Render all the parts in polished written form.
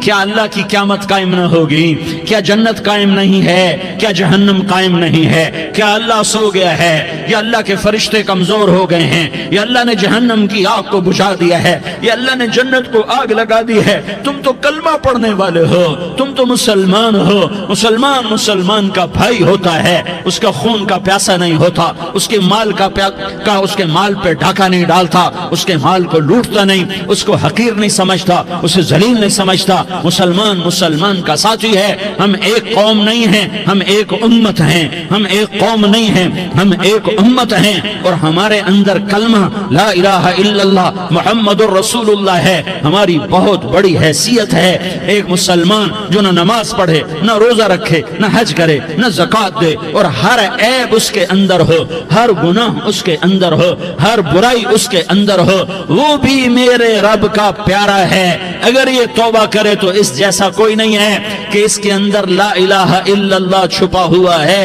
کیا اللہ کی قیامت قائم نہ ہوگی؟ کیا جنت قائم نہیں ہے؟ کیا جہنم قائم نہیں ہے؟ کیا اللہ سو گیا ہے؟ یا اللہ کے فرشتے کمزور ہو گئے ہیں؟ یا اللہ نے جہنم کی آگ کو بجھا دیا ہے؟ یا اللہ نے جنت کو آگ لگا دی ہے؟ تم تو کلمہ پڑھنے والے ہو، تم تو مسلمان ہو۔ مسلمان کا بھائی ہوتا ہے، اس کا خون کا پیاسا نہیں ہوتا، اس کے مال اس کے مال پہ ڈھاکہ نہیں ڈالتا، اس کے مال کو لوٹتا نہیں، اس کو حقیر نہیں سمجھتا، اسے ذلیل نہیں سمجھتا۔ مسلمان کا ساتھی ہے۔ ہم ایک قوم نہیں ہیں، ہم ایک امت ہیں۔ ہم ایک قوم نہیں ہیں، ہم ایک امت ہیں، اور ہمارے اندر کلمہ لا الہ الا اللہ محمد الرسول اللہ ہے۔ ہماری بہت بڑی حیثیت ہے۔ ایک مسلمان جو نہ نماز پڑھے، نہ روزہ رکھے، نہ حج کرے، نہ زکوٰۃ دے، اور ہر عیب اس کے اندر ہو، ہر گناہ اس کے اندر ہو، ہر برائی اس کے اندر ہو، وہ بھی میرے رب کا پیارا ہے۔ اگر یہ توبہ کرے تو اس جیسا کوئی نہیں ہے کہ اس کے اندر لا الہ الا اللہ چھپا ہوا ہے۔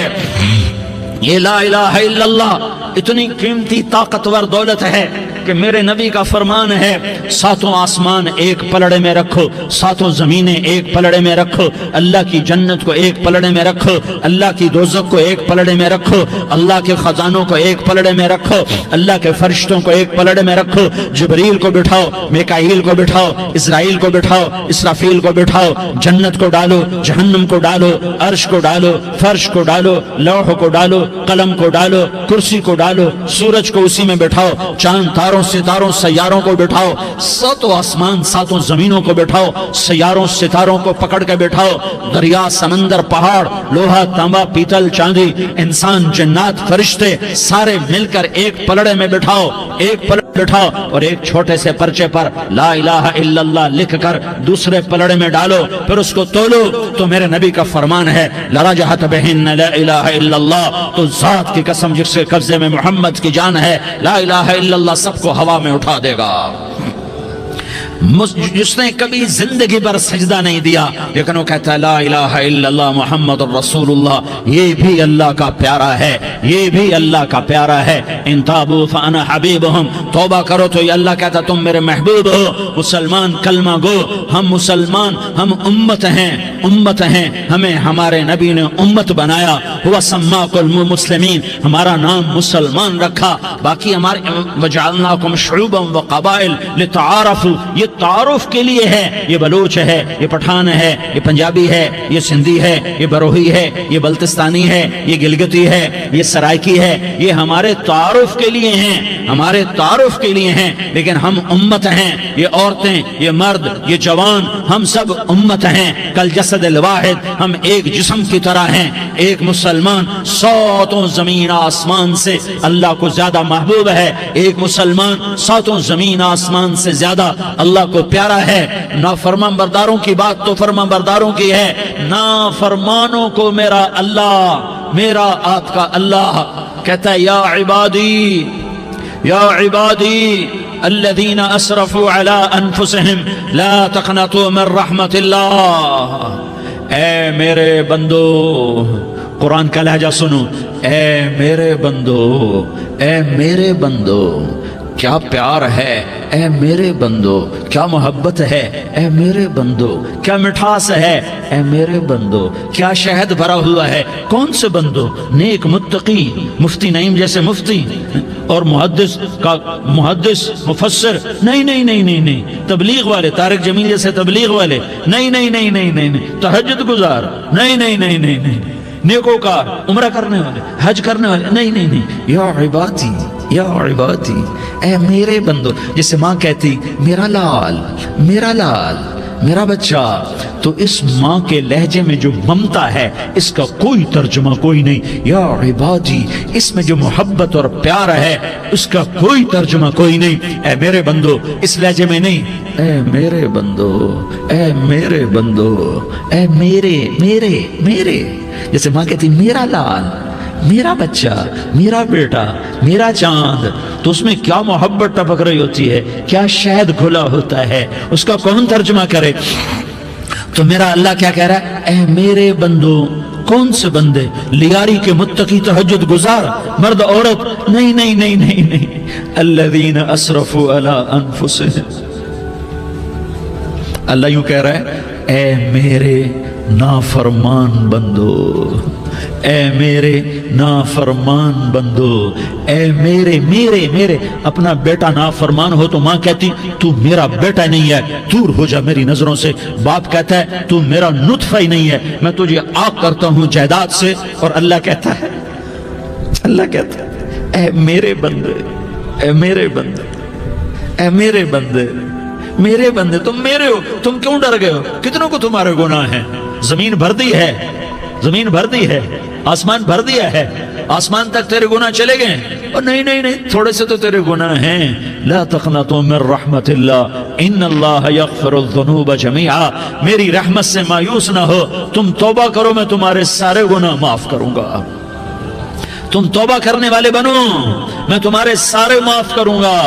یہ لا الہ الا اللہ اتنی قیمتی طاقتور دولت ہے کہ میرے نبی کا فرمان ہے، ساتوں آسمان ایک پلڑے میں رکھو، ساتوں زمینیں ایک پلڑے میں رکھو، اللہ کی جنت کو ایک پلڑے میں رکھو، اللہ کی دوزخ کو ایک پلڑے میں رکھو، اللہ کے خزانوں کو ایک پلڑے میں رکھو، اللہ کے فرشتوں کو ایک پلڑے میں رکھو، جبریل کو بٹھاؤ، میکائیل کو بٹھاؤ، اسرائیل کو بٹھاؤ، اسرافیل کو بٹھاؤ، جنت کو ڈالو، جہنم کو ڈالو، عرش کو ڈالو، فرش کو ڈالو، لوح کو ڈالو، قلم کو ڈالو، کرسی کو ڈالو، سورج کو اسی میں بٹھاؤ، چاند تاروں ستاروں سیاروں کو بٹھاؤ، ساتوں آسمان ساتوں زمینوں کو بٹھاؤ، سیاروں ستاروں کو پکڑ کے بٹھاؤ، دریا سمندر پہاڑ لوہا تانبا پیتل چاندی انسان جنات فرشتے سارے مل کر ایک پلڑے میں بٹھاؤ، ایک پلڑے بٹھاؤ، اور ایک چھوٹے سے پرچے پر لا الہ الا اللہ لکھ کر دوسرے پلڑے میں ڈالو، پھر اس کو تولو تو میرے نبی کا فرمان ہے لرجحت بہن لا الہ الا اللہ، تو ذات کی قسم جس کے قبضے میں محمد کی جان ہے، لا الہ الا اللہ سب کو ہوا میں اٹھا دے گا۔ جس نے کبھی زندگی پر سجدہ نہیں دیا لیکن وہ کہتا ہے لا الہ الا اللہ محمد الرسول اللہ، یہ بھی اللہ کا پیارا ہے، یہ بھی اللہ کا پیارا ہے۔ ان تابوا فانا حبیبہم، توبہ کرو تو یہ اللہ کہتا تم میرے محبوب ہو۔ مسلمان کلمہ گو، ہم مسلمان، ہم امت ہیں، ہمیں ہمارے نبی نے امت بنایا، ہوا سماکم المسلمین، ہمارا نام مسلمان رکھا، باقی ہمارے وجعلناکم شعوبا وقبائل لتعارفوا، یہ تعارف کے لیے ہے، یہ بلوچ ہے، یہ پٹھان ہے، یہ پنجابی ہے، یہ سندھی ہے، یہ بروہی ہے، یہ بلتستانی ہے، یہ گلگتی ہے، یہ سرائکی ہے، یہ ہمارے تعارف کے لیے ہیں، ہمارے تعارف کے لیے ہیں، لیکن ہم امت ہیں، یہ عورتیں، یہ مرد، یہ جوان، ہم سب امت ہیں، کل جسد الواحد، ہم ایک جسم کی طرح ہیں۔ ایک مسلمان ساتوں زمین آسمان سے اللہ کو زیادہ محبوب ہے، ایک مسلمان ساتوں زمین آسمان سے زیادہ اللہ کو پیارا ہے۔ نافرمان برداروں کی بات تو فرمان برداروں کی ہے، نافرمانوں کو میرا اللہ، میرا آپ کا اللہ کہتا ہے یا عبادی الذین اسرفوا علی انفسہم لا تقنطوا من رحمت اللہ، اے میرے بندو، قرآن کا لہجہ سنو، اے میرے بندو، اے میرے بندو، کیا پیار ہے، اے میرے بندو، کیا محبت ہے، اے میرے بندو، کیا مٹھاس ہے، اے میرے بندو، کیا شہد بھرا ہوا ہے۔ کون سے بندو؟ نیک متقی، مفتی نعیم جیسے مفتی اور محدث مفسر، نہیں، تبلیغ والے، طارق جمیل جیسے تبلیغ والے، نہیں، تہجد گزار، نہیں، نیکوکار، عمرہ کرنے والے، حج کرنے والے، نہیں، یا عبادی، اے میرے بندو، جسے ماں کہتی میرا لال، میرا بچہ، تو اس ماں کے لہجے میں جو ممتا ہے اس کا کوئی ترجمہ کوئی نہیں۔ یا عبادی، اس میں جو محبت اور پیار ہے اس کا کوئی ترجمہ کوئی نہیں۔ اے میرے بندو، اس لہجے میں نہیں، اے میرے بندو، اے میرے بندو، اے میرے، جیسے ماں کہتی میرا لال، میرا بچہ، میرا بیٹا، میرا چاند، تو اس میں کیا محبت ٹپک رہی ہوتی ہے، کیا شہد گھلا ہوتا ہے، اس کا کون ترجمہ کرے؟ تو میرا اللہ کیا کہہ رہا ہے؟ اے میرے بندو، کون سے بندے؟ لیاری کے متقی، تہجد گزار، مرد عورت، نہیں، الذین اسرفوا علی انفسہم، اللہ یوں کہہ رہا ہے اے میرے نافرمان بندو، اے میرے نافرمان بندو، اے میرے میرے میرے اپنا بیٹا نافرمان ہو تو ماں کہتی تو میرا بیٹا نہیں ہے، دور ہو جا میری نظروں سے۔ باپ کہتا ہے تو میرا نطفہ ہی نہیں ہے، میں تجھے عاق کرتا ہوں جائیداد سے۔ اور اللہ کہتا ہے اے میرے بندے، اے میرے بندے، اے میرے بندے، میرے بندے تم میرے ہو، تم کیوں ڈر گئے ہو؟ کتنوں کو تمہارے گناہ ہیں؟ زمین بھر دی ہے، زمین بھر دی ہے، آسمان بھر دیا ہے، آسمان تک تیرے گناہ چلے گئے۔ اور نہیں تھوڑے سے تو تیرے گناہ ہیں۔ لا تقنطوا من رحمت اللہ ان اللہ یغفر الذنوب جميعا، میری رحمت سے مایوس نہ ہو، تم توبہ کرو میں تمہارے سارے گناہ معاف کروں گا۔ تم توبہ کرنے والے بنو، میں تمہارے سارے معاف کروں گا۔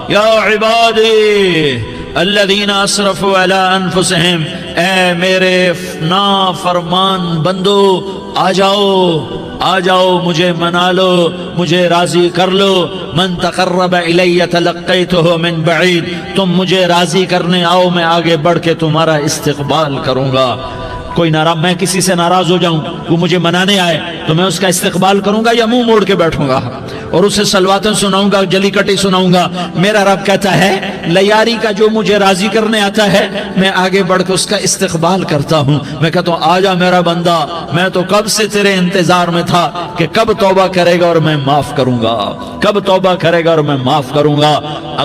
یا عبادی الذین اسرفوا علی انفسہم، اے میرے نافرمان بندو آ جاؤ مجھے منا لو، مجھے راضی کر لو۔ من تقرب الی تلقیتہ من بعید، تم مجھے راضی کرنے آؤ، میں آگے بڑھ کے تمہارا استقبال کروں گا۔ کوئی ناراض، میں کسی سے ناراض ہو جاؤں، وہ مجھے منانے آئے تو میں اس کا استقبال کروں گا یا منہ موڑ کے بیٹھوں گا اور اسے صلواتیں سناؤں گا، جلی کٹی سناؤں گا؟ میرا رب کہتا ہے لیاری کا جو مجھے راضی کرنے آتا ہے میں آگے بڑھ کے اس کا استقبال کرتا ہوں۔ میں کہتا ہوں آ جا میرا بندہ، میں تو کب سے تیرے انتظار میں تھا کہ کب توبہ کرے گا اور میں معاف کروں گا، کب توبہ کرے گا اور میں معاف کروں گا۔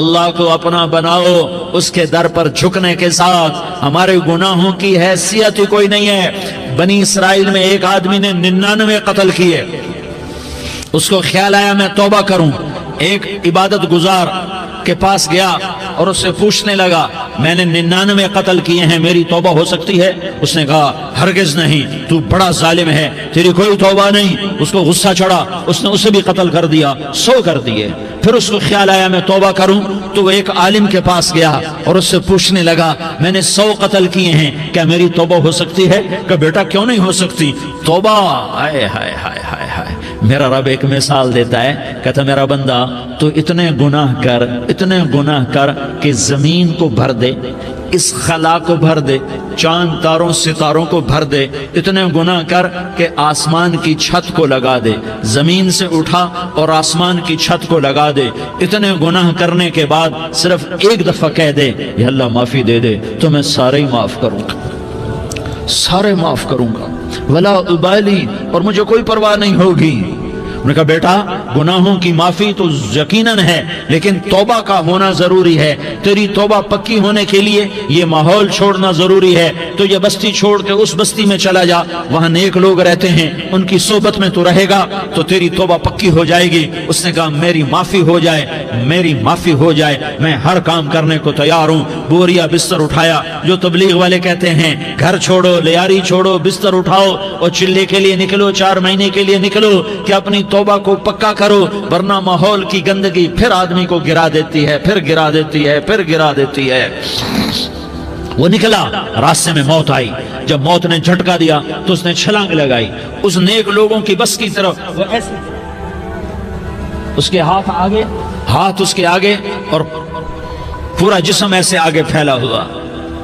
اللہ کو اپنا بناؤ، اس کے در پر جھکنے کے ساتھ ہمارے گناہوں کی حیثیت ہی کوئی نہیں ہے۔ بنی اسرائیل میں ایک آدمی نے 99 قتل کیے، اس کو خیال آیا میں توبہ کروں، ایک عبادت گزار کے پاس گیا اور اس سے پوچھنے لگا میں نے 99 قتل کیے ہیں، میری توبہ ہو سکتی ہے؟ اس نے کہا ہرگز نہیں، تو بڑا ظالم ہے، تیری کوئی توبہ نہیں۔ اس کو غصہ چڑھا، اس نے اسے بھی قتل کر دیا، 100 کر دیے۔ پھر اس کو خیال آیا میں توبہ کروں تو وہ ایک عالم کے پاس گیا اور اس سے پوچھنے لگا میں نے 100 قتل کیے ہیں، کیا میری توبہ ہو سکتی ہے؟ کہ بیٹا کیوں نہیں ہو سکتی توبہ؟ ہائے ہائے ہائے ہائے ہائے۔ میرا رب ایک مثال دیتا ہے، کہتا میرا بندہ تو اتنے گناہ کر کہ زمین کو بھر دے، اس خلا کو بھر دے، چاند تاروں ستاروں کو بھر دے، اتنے گناہ کر کہ آسمان کی چھت کو لگا دے، زمین سے اٹھا اور آسمان کی چھت کو لگا دے۔ اتنے گناہ کرنے کے بعد صرف ایک دفعہ کہہ دے یا اللہ معافی دے دے تو میں سارے ہی معاف کروں گا، سارے معاف کروں گا، ولا ابالی، اور مجھے کوئی پرواہ نہیں ہوگی۔ انہوں نے کہا بیٹا گناہوں کی معافی تو یقیناً ہے لیکن توبہ کا ہونا ضروری ہے، تیری توبہ پکی ہونے کے لیے یہ ماحول چھوڑنا ضروری ہے۔ تو یہ بستی چھوڑ کے اس بستی میں چلا جا، وہاں نیک لوگ رہتے ہیں، ان کی صحبت میں تو رہے گا تو تیری توبہ پکی ہو جائے گی۔ اس نے کہا میری معافی ہو جائے، میری معافی ہو جائے، میں ہر کام کرنے کو تیار ہوں۔ بوریا بستر اٹھایا، جو تبلیغ والے کہتے ہیں گھر چھوڑو، لیاری چھوڑو، بستر اٹھاؤ اور چلے کے لیے نکلو، 4 مہینے کے لیے نکلو کہ اپنی توبہ کو پکا کرو، ورنہ ماحول کی گندگی پھر آدمی کو گرا دیتی ہے، پھر گرا دیتی ہے، پھر گرا دیتی ہے۔ وہ نکلا، راستے میں موت آئی، جب موت نے جھٹکا دیا تو اس نے چھلانگ لگائی اس نیک لوگوں کی بس کی طرف، وہ ایسے اس کے ہاتھ اس کے آگے اور پورا جسم ایسے آگے پھیلا ہوا۔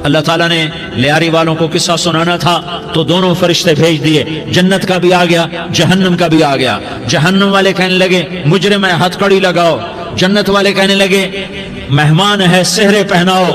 اللہ تعالیٰ نے لیاری والوں کو قصہ سنانا تھا تو دونوں فرشتے بھیج دیے، جنت کا بھی آ گیا، جہنم کا بھی آ گیا۔ جہنم والے کہنے لگے مجرم ہے ہتھ کڑی لگاؤ، جنت والے کہنے لگے مہمان ہے سہرے پہناؤ۔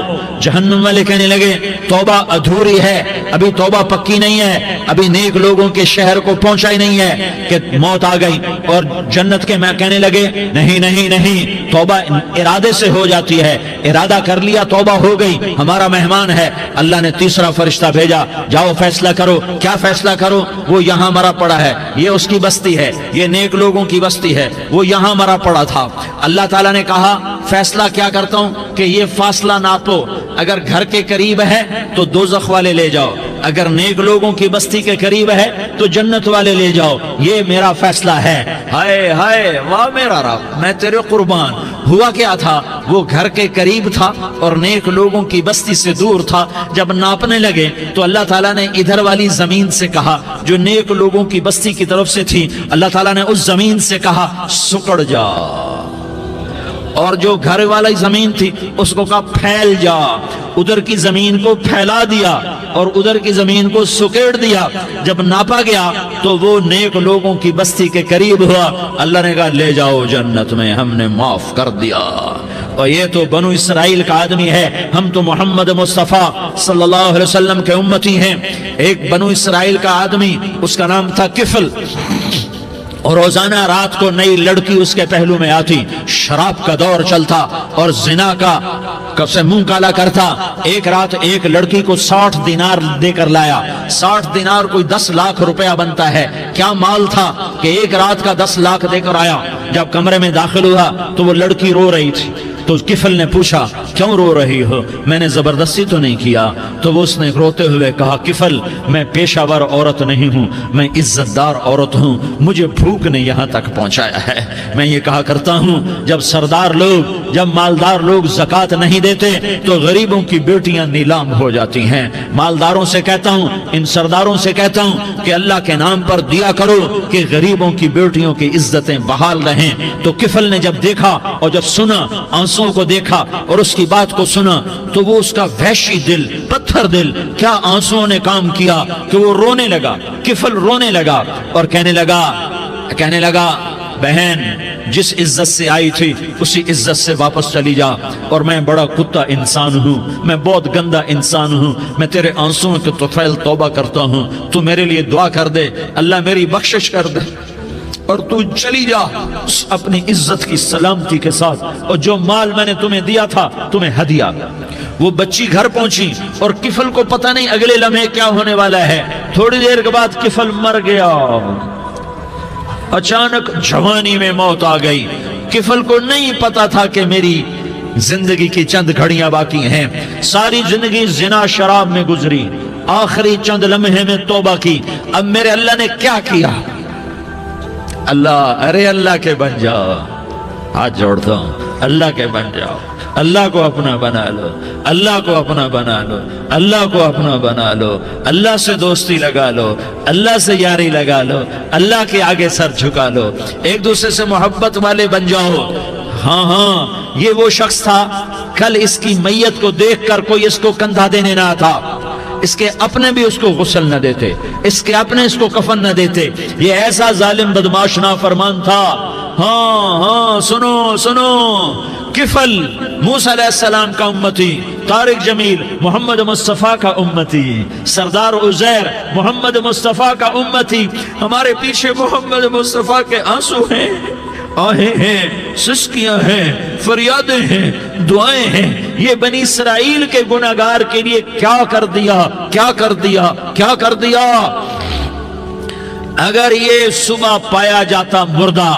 جہنم والے کہنے لگے توبہ ادھوری ہے، ابھی توبہ پکی نہیں ہے، ابھی نیک لوگوں کے شہر کو پہنچا ہی نہیں ہے کہ موت آ گئی۔ اور جنت کے میں کہنے لگے نہیں نہیں نہیں، توبہ ارادے سے ہو جاتی ہے، ارادہ کر لیا توبہ ہو گئی، ہمارا مہمان ہے۔ اللہ نے تیسرا فرشتہ بھیجا، جاؤ فیصلہ کرو۔ کیا فیصلہ کرو؟ وہ یہاں مرا پڑا ہے، یہ اس کی بستی ہے، یہ نیک لوگوں کی بستی ہے، وہ یہاں مرا پڑا تھا۔ اللہ تعالیٰ نے کہا فیصلہ کیا کرتا ہوں کہ یہ فاصلہ ناپو، اگر گھر کے قریب ہے تو دوزخ والے لے جاؤ، اگر نیک لوگوں کی بستی کے قریب ہے تو جنت والے لے جاؤ، یہ میرا فیصلہ ہے۔ ہائے ہائے واہ میرا رب، میں تیرے قربان۔ ہوا کیا تھا؟ وہ گھر کے قریب تھا اور نیک لوگوں کی بستی سے دور تھا۔ جب ناپنے لگے تو اللہ تعالیٰ نے ادھر والی زمین سے کہا جو نیک لوگوں کی بستی کی طرف سے تھی، اللہ تعالیٰ نے اس زمین سے کہا سکڑ جا، اور جو گھر والی زمین تھی اس کو کہا پھیل جا، ادھر کی زمین کو پھیلا دیا اور ادھر کی زمین کو سکیڑ دیا۔ جب ناپا گیا تو وہ نیک لوگوں کی بستی کے قریب ہوا، اللہ نے کہا لے جاؤ جنت میں، ہم نے معاف کر دیا۔ اور یہ تو بنو اسرائیل کا آدمی ہے، ہم تو محمد مصطفیٰ صلی اللہ علیہ وسلم کے امتی ہیں۔ ایک بنو اسرائیل کا آدمی، اس کا نام تھا کفل، اور روزانہ رات کو نئی لڑکی اس کے پہلو میں آتی، شراب کا دور چلتا اور زنا کا کب سے منہ کالا کرتا۔ ایک رات ایک لڑکی کو 60 دینار دے کر لایا۔ 60 دینار کوئی 10 لاکھ روپیہ بنتا ہے۔ کیا مال تھا کہ ایک رات کا 10 لاکھ دے کر آیا۔ جب کمرے میں داخل ہوا تو وہ لڑکی رو رہی تھی، تو کفل نے پوچھا کیوں رو رہی ہو، میں نے زبردستی تو نہیں کیا؟ تو وہ اس نے روتے ہوئے کہا کفل میں پیشہ ور عورت نہیں ہوں، میں عزت دار عورت ہوں، مجھے بھوک نے یہاں تک پہنچایا ہے۔ میں یہ کہا کرتا ہوں جب سردار لوگ، جب مالدار لوگ زکوٰۃ نہیں دیتے تو غریبوں کی بیٹیاں نیلام ہو جاتی ہیں۔ مالداروں سے کہتا ہوں، ان سرداروں سے کہتا ہوں کہ اللہ کے نام پر دیا کرو کہ غریبوں کی بیٹیوں کی عزتیں بحال رہیں۔ تو کفل نے جب دیکھا اور جب سنا، آنسوں کو دیکھا اور اس کی بات کو سنا، تو وہ اس کا وحشی دل، پتھر دل، کیا آنسوں نے کام کیا کہ وہ رونے لگا۔ کفل رونے لگا اور کہنے لگا بہن جس عزت سے آئی تھی اسی عزت سے واپس چلی جا، اور میں بڑا کتا انسان ہوں، میں بہت گندا انسان ہوں، میں تیرے آنسوں کے طفیل توبہ کرتا ہوں، تو میرے لیے دعا کر دے، اللہ میری بخشش کر دے اور تو چلی جا اپنی عزت کی سلامتی کے ساتھ، اور جو مال میں نے تمہیں دیا تھا تمہیں ہدیہ۔ وہ بچی گھر پہنچی اور کفل کو پتہ نہیں اگلے لمحے کیا ہونے والا ہے۔ تھوڑی دیر کے بعد کفل مر گیا، اچانک جوانی میں موت آ گئی۔ کفل کو نہیں پتا تھا کہ میری زندگی کی چند گھڑیاں باقی ہیں۔ ساری زندگی زنا شراب میں گزری، آخری چند لمحے میں توبہ کی۔ اب میرے اللہ نے کیا کیا؟ اللہ کے بن جاؤ، ہاتھ جوڑتا ہوں، اللہ کے بن جاؤ، اللہ کو اپنا بنا لو، اللہ کو اپنا بنا لو، اللہ کو اپنا بنا لو، اللہ سے دوستی لگا لو، اللہ سے یاری لگا لو، اللہ کے آگے سر جھکا لو، ایک دوسرے سے محبت والے بن جاؤ۔ ہاں یہ وہ شخص تھا، کل اس کی میت کو دیکھ کر کوئی اس کو کندھا دینے نہ تھا، اس کے اپنے بھی اس کو غسل نہ دیتے، اس کے اپنے اس کو کفن نہ دیتے۔ یہ ایسا ظالم بدماش نافرمان تھا۔ ہاں سنو، کفل موسیٰ علیہ السلام کا امتی، طارق جمیل محمد مصطفیٰ کا امتی، سردار عزیر محمد مصطفیٰ کا امتی۔ ہمارے پیچھے محمد مصطفیٰ کے آنسو ہیں، آہیں ہیں، سسکیاں ہیں، فریادیں ہیں، دعائیں ہیں۔ یہ بنی اسرائیل کے گناہگار کے لیے کیا کر دیا۔ اگر یہ صبح پایا جاتا مردہ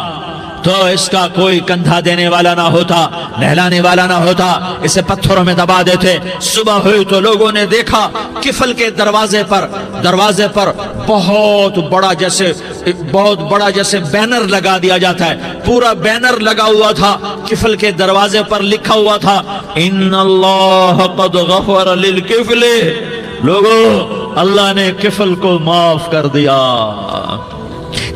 تو اس کا کوئی کندھا دینے والا نہ ہوتا، نہلانے والا نہ ہوتا، اسے پتھروں میں دبا دیتے۔ صبح ہوئی تو لوگوں نے دیکھا کفل کے دروازے پر بہت بڑا جیسے بینر لگا دیا جاتا ہے، پورا بینر لگا ہوا تھا، کفل کے دروازے پر لکھا ہوا تھا ان اللہ قد غفر للکفل۔ لوگوں، اللہ نے کفل کو معاف کر دیا۔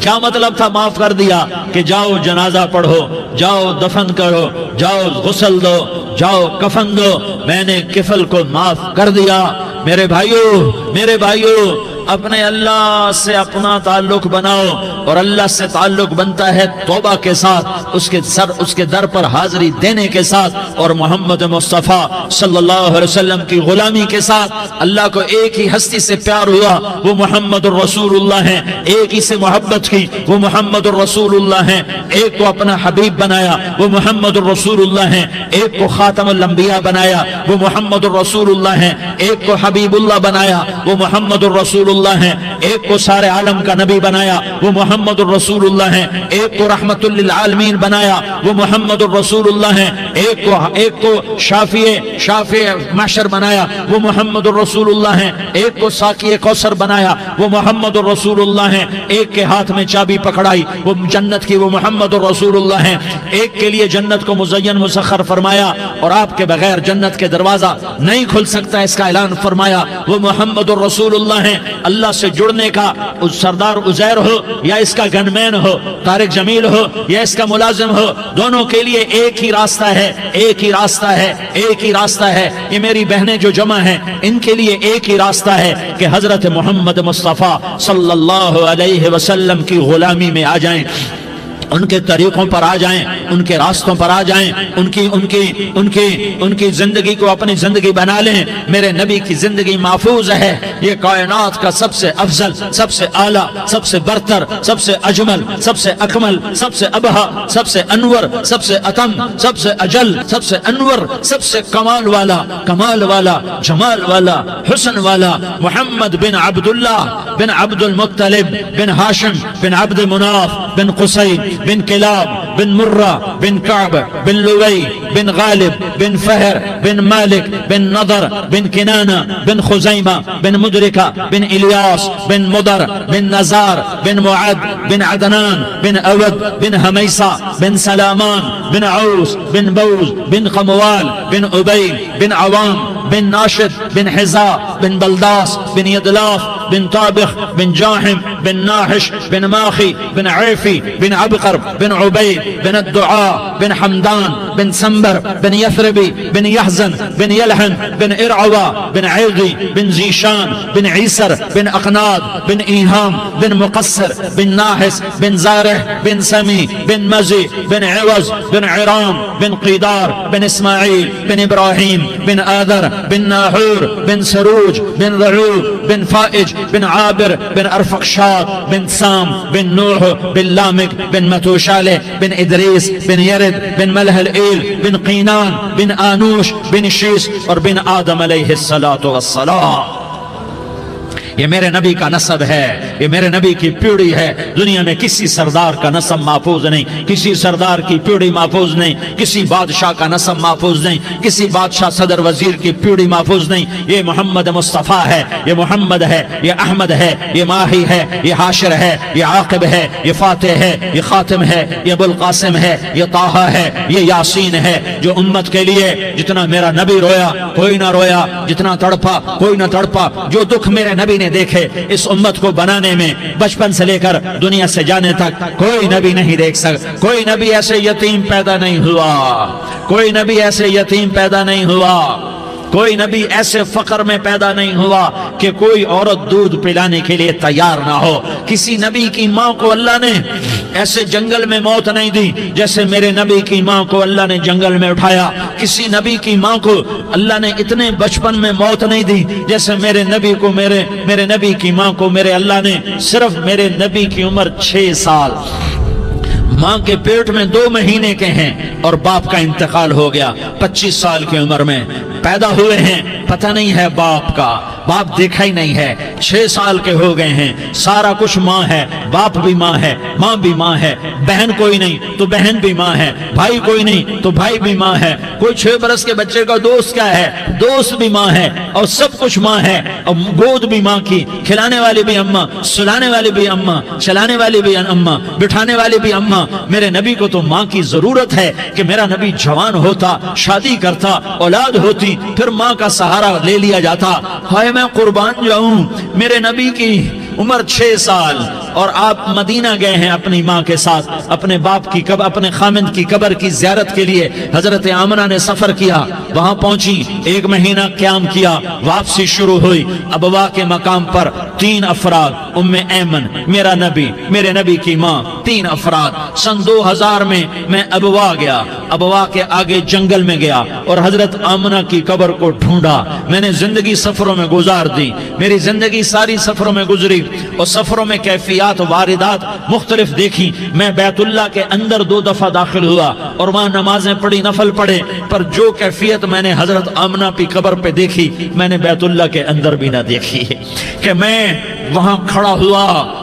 کیا مطلب تھا معاف کر دیا؟ کہ جاؤ جنازہ پڑھو، جاؤ دفن کرو، جاؤ غسل دو، جاؤ کفن دو، میں نے کفل کو معاف کر دیا۔ میرے بھائیو اپنے اللہ سے اپنا تعلق بناؤ، اور اللہ سے تعلق بنتا ہے توبہ کے ساتھ، اس کے در پر حاضری دینے کے ساتھ، اور محمد مصطفیٰ صلی اللہ علیہ وسلم کی غلامی کے ساتھ۔ اللہ کو ایک ہی ہستی سے پیار ہوا، وہ محمد الرسول اللہ ہیں، ایک ہی سے محبت کی، وہ محمد الرسول اللہ ہیں، ایک کو اپنا حبیب بنایا، وہ محمد الرسول اللہ ہیں، ایک کو خاتم الانبیاء بنایا، وہ محمد الرسول اللہ ہیں، ایک کو حبیب اللہ بنایا، وہ محمد الرسول اللہ ہیں، ایک کو سارے عالم کا نبی بنایا، وہ محمد الرسول اللہ ہیں، ایک کو رحمت للعالمین بنایا، وہ محمد الرسول اللہ ہیں، ایک کو شافع محشر بنایا، وہ محمد الرسول اللہ ہیں، ایک کو ساقی کوثر بنایا، وہ محمد الرسول اللہ ہیں، ایک کے ہاتھ میں چابی پکڑائی وہ جنت کی، وہ محمد الرسول اللہ ہیں، ایک کے لیے جنت کو مزین مسخر فرمایا اور آپ کے بغیر جنت کے دروازہ نہیں کھل سکتا اس کا اعلان فرمایا، وہ محمد الرسول اللہ ہیں۔ اللہ سے جڑ چھوڑنے کا سردار عزیر ہو یا اس کا گن مین ہو طارق جمیل ہو یا اس کا ملازم ہو، دونوں کے لیے ایک ہی راستہ ہے، ایک ہی راستہ ہے، ایک ہی راستہ ہے۔ یہ میری بہنیں جو جمع ہیں ان کے لیے ایک ہی راستہ ہے کہ حضرت محمد مصطفیٰ صلی اللہ علیہ وسلم کی غلامی میں آ جائیں، ان کے طریقوں پر آ جائیں، ان کے راستوں پر آ جائیں، ان کی زندگی کو اپنی زندگی بنا لیں۔ میرے نبی کی زندگی محفوظ ہے۔ یہ کائنات کا سب سے افضل، سب سے اعلیٰ، سب سے برتر، سب سے اجمل، سب سے اکمل، سب سے ابہا، سب سے انور، سب سے اتم، سب سے اجل، سب سے انور، سب سے کمال والا، کمال والا، جمال والا، حسن والا محمد بن عبداللہ بن عبد المطلب بن ہاشم بن عبد مناف بن قصی بن کلاب بن مرہ بن کعب بن لوی بن غالب بن فہر بن مالک بن نضر بن کنانہ بن خزیمہ بن مدرکہ بن الیاس بن مدر بن نزار بن معد بن عدنان بن اود بن حمیسہ بن سلامان بن عوس بن بوز بن قموال بن عبید بن عوام بن ناشد بن حزا بن بلداس بن یدلاف بن طابخ بن جاحم بن ناحش بن ماخی بن عیفی بن عبقر بن عبید بن الدعاء بن حمدان بن سنبر بن یثربی بن یحزن بن یلحن بن ارعوا بن عیغی بن زیشان بن عیسر بن اقناد بن ایہام بن مقصر بن ناحس بن زارح بن سمی بن مزی بن عوض بن عرام بن قیدار بن اسماعیل بن ابراہیم بن آذر بن ناحور بن سروج بن رعوب بن فائج بن عابر بن ارفقشاد بن سام بن نوح بن لامک بن متوشالہ بن ادریس بن یرد بن ملح الایل بن قینان بن آنوش بن شیس اور بن آدم علیہ السلام۔ یہ میرے نبی کا نسب ہے، یہ میرے نبی کی پیڑھی ہے۔ دنیا میں کسی سردار کا نسب محفوظ نہیں، کسی سردار کی پیڑھی محفوظ نہیں، کسی بادشاہ کا نسب محفوظ نہیں، کسی بادشاہ صدر وزیر کی پیڑھی محفوظ نہیں۔ یہ محمد مصطفیٰ ہے، یہ محمد ہے، یہ احمد ہے، یہ ماہی ہے، یہ حاشر ہے، یہ عاقب ہے، یہ فاتح ہے، یہ خاتم ہے، یہ ابو القاسم ہے، یہ طٰہٰ ہے، یہ یاسین ہے۔ جو امت کے لیے جتنا میرا نبی رویا کوئی نہ رویا، جتنا تڑپا کوئی نہ تڑپا، جو دکھ میرے نبی نے دیکھے اس امت کو بنانے میں، بچپن سے لے کر دنیا سے جانے تک کوئی نبی نہیں دیکھ سکتا۔ کوئی نبی ایسے یتیم پیدا نہیں ہوا، کوئی نبی ایسے یتیم پیدا نہیں ہوا، کوئی نبی ایسے فقر میں پیدا نہیں ہوا کہ کوئی عورت دودھ پلانے کے لیے تیار نہ ہو۔ کسی نبی کی ماں کو اللہ نے ایسے جنگل میں موت نہیں دی جیسے میرے نبی کی ماں کو اللہ نے جنگل میں اٹھایا۔ کسی نبی کی ماں کو اللہ نے اتنے بچپن میں موت نہیں دی جیسے میرے نبی کو، میرے نبی کی ماں کو میرے اللہ نے صرف میرے نبی کی عمر 6 سال، ماں کے پیٹ میں 2 مہینے کے ہیں اور باپ کا انتقال ہو گیا 25 سال کی عمر میں۔ پیدا ہوئے ہیں، پتہ نہیں ہے باپ کا، باپ دیکھا ہی نہیں ہے، 6 سال کے ہو گئے ہیں، سارا کچھ ماں ہے، باپ بھی ماں ہے، ماں بھی ماں ہے، بہن کوئی نہیں تو بہن بھی ماں ہے، بھائی کوئی نہیں تو بھائی بھی ماں ہے، کوئی 6 برس کے بچے کا دوست کیا ہے، دوست بھی ماں ہے، اور سب کچھ ماں ہے، اور گود بھی ماں کی، کھلانے والی بھی اماں، سلانے والی بھی اماں، چلانے والی بھی اماں، بٹھانے والی بھی اماں۔ میرے نبی کو تو ماں کی ضرورت ہے کہ میرا نبی جوان ہوتا، شادی کرتا، اولاد ہوتی، پھر ماں کا سہارا لے لیا جاتا۔ ہائے میں قربان جاؤں، میرے نبی کی عمر 6 سال اور آپ مدینہ گئے ہیں اپنی ماں کے ساتھ، اپنے باپ کی قبر، اپنے خامند کی قبر کی زیارت کے لیے حضرت آمنہ نے سفر کیا، وہاں پہنچی، 1 مہینہ قیام کیا، واپسی شروع ہوئی۔ ابوا کے مقام پر 3 افراد، ام ایمن، میرا نبی، میرے نبی کی ماں، 3 افراد۔ سن 2000 میں ابوا گیا، ابوا کے آگے جنگل میں گیا اور حضرت آمنہ کی قبر کو ڈھونڈا۔ میں نے زندگی سفروں میں گزار دی، میری زندگی ساری سفروں میں گزری اور سفروں میں کیفیات واردات مختلف دیکھی۔ میں بیت اللہ کے اندر 2 دفعہ داخل ہوا اور وہاں نمازیں پڑھی، نفل پڑھے، پر جو کیفیت میں نے حضرت آمنہ کی قبر پہ دیکھی میں نے بیت اللہ کے اندر بھی نہ دیکھی۔ کہ میں وہاں کھڑا ہوا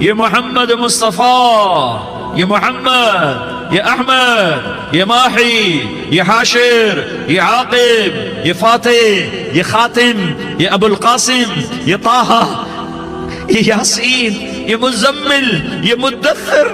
یہ محمد مصطفیٰ، یہ محمد، یہ احمد، یہ ماہی، یہ حاشر، یہ عاقب، یہ فاتح، یہ خاتم، یہ ابو القاسم، یہ طہ، یہ یاسین، یہ مزمل، یہ مدثر،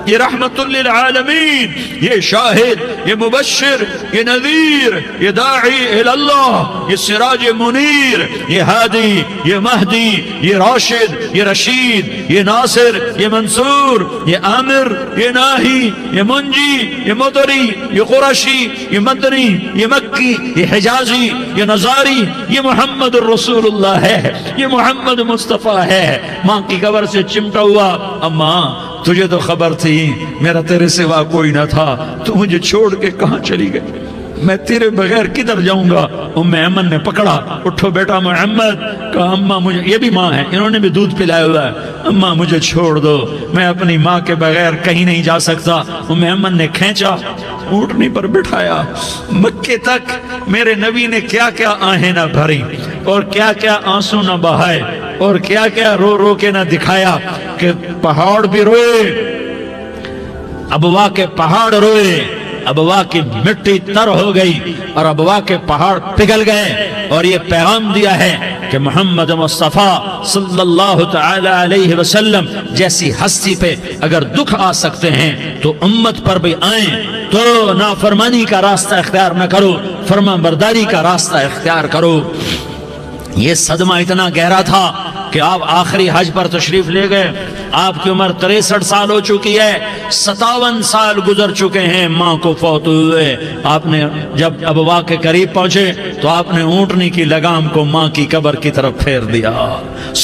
یہ رحمت للعالمین، یہ شاہد، یہ مبشر، یہ نذیر، یہ داعی اللہ، یہ سراج منیر، یہ ہادی، یہ مہدی، یہ راشد، یہ رشید، یہ ناصر، یہ منصور، یہ عامر، یہ ناہی، یہ منجی، یہ مدری، یہ قرشی، یہ مدنی، یہ مکی، یہ حجازی، یہ نظاری، یہ محمد الرسول اللہ ہے، یہ محمد مصطفیٰ ہے۔ ماں کی قبر سے چمٹا ہوا، اماں تجھے تو خبر تھی میرا تیرے سوا کوئی نہ تھا، تو مجھے چھوڑ کے کہاں چلی گئی، میں تیرے بغیر کدھر جاؤں گا؟ ام ایمن نے پکڑا، اٹھو بیٹا محمد، کہا اماں مجھے، یہ بھی ماں ہے، انہوں نے بھی دودھ پلایا ہوا ہے، اماں مجھے چھوڑ دو، میں اپنی ماں کے بغیر کہیں نہیں جا سکتا۔ ام ایمن نے کھینچا، اونٹنی پر بٹھایا، مکے تک میرے نبی نے کیا کیا آہیں نہ بھری اور کیا کیا آنسو نہ بہائے اور کیا کیا رو رو کے نہ دکھایا کہ پہاڑ بھی روئے، ابوا کے پہاڑ روئے، ابوا کی مٹی تر ہو گئی اور ابوا کے پہاڑ پگھل گئے، اور یہ پیغام دیا ہے کہ محمد مصطفیٰ صلی اللہ تعالی علیہ وسلم جیسی ہستی پہ اگر دکھ آ سکتے ہیں تو امت پر بھی آئیں، تو نافرمانی کا راستہ اختیار نہ کرو، فرما برداری کا راستہ اختیار کرو۔ یہ صدمہ اتنا گہرا تھا کہ آپ آخری حج پر تشریف لے گئے، آپ کی عمر 63 سال ہو چکی ہے، 57 سال گزر چکے ہیں ماں کو فوت ہوئے۔ آپ نے جب ابوا کے قریب پہنچے تو آپ نے اونٹنی کی لگام کو ماں کی قبر کی طرف پھیر دیا۔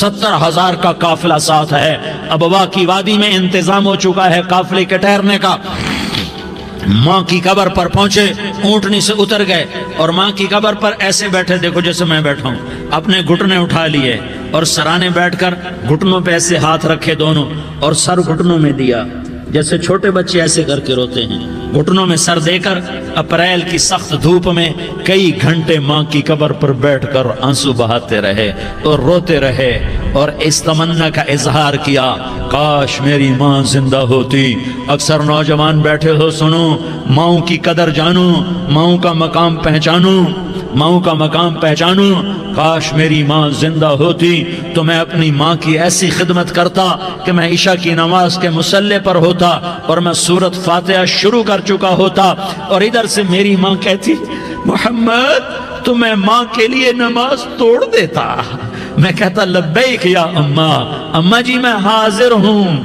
70,000 کا قافلہ ساتھ ہے، ابوا کی وادی میں انتظام ہو چکا ہے قافلے کے ٹھہرنے کا۔ ماں کی قبر پر پہنچے، اونٹنی سے اتر گئے اور ماں کی قبر پر ایسے بیٹھے، دیکھو جیسے میں بیٹھا ہوں، اپنے گھٹنے اٹھا لیے اور سرانے بیٹھ کر گھٹنوں پہ ایسے ہاتھ رکھے دونوں اور سر گھٹنوں میں دیا، جیسے چھوٹے بچے ایسے کر کے روتے ہیں، گھٹنوں میں سر دے کر اپریل کی سخت دھوپ میں کئی گھنٹے ماں کی قبر پر بیٹھ کر آنسو بہاتے رہے اور روتے رہے اور اس تمنا کا اظہار کیا، کاش میری ماں زندہ ہوتی۔ اکثر نوجوان بیٹھے ہو، سنو، ماؤں کی قدر جانو، ماؤں کا مقام پہچانو، ماؤں کا مقام پہچانو۔ کاش میری ماں زندہ ہوتی تو میں اپنی ماں کی ایسی خدمت کرتا کہ میں عشاء کی نماز کے مصلی پر ہوتا اور میں سورۃ فاتحہ شروع کر چکا ہوتا، اور ادھر سے میری ماں کہتی محمد تو میں ماں کے لیے نماز توڑ دیتا، میں کہتا لبیک یا اماں، اماں جی میں حاضر ہوں۔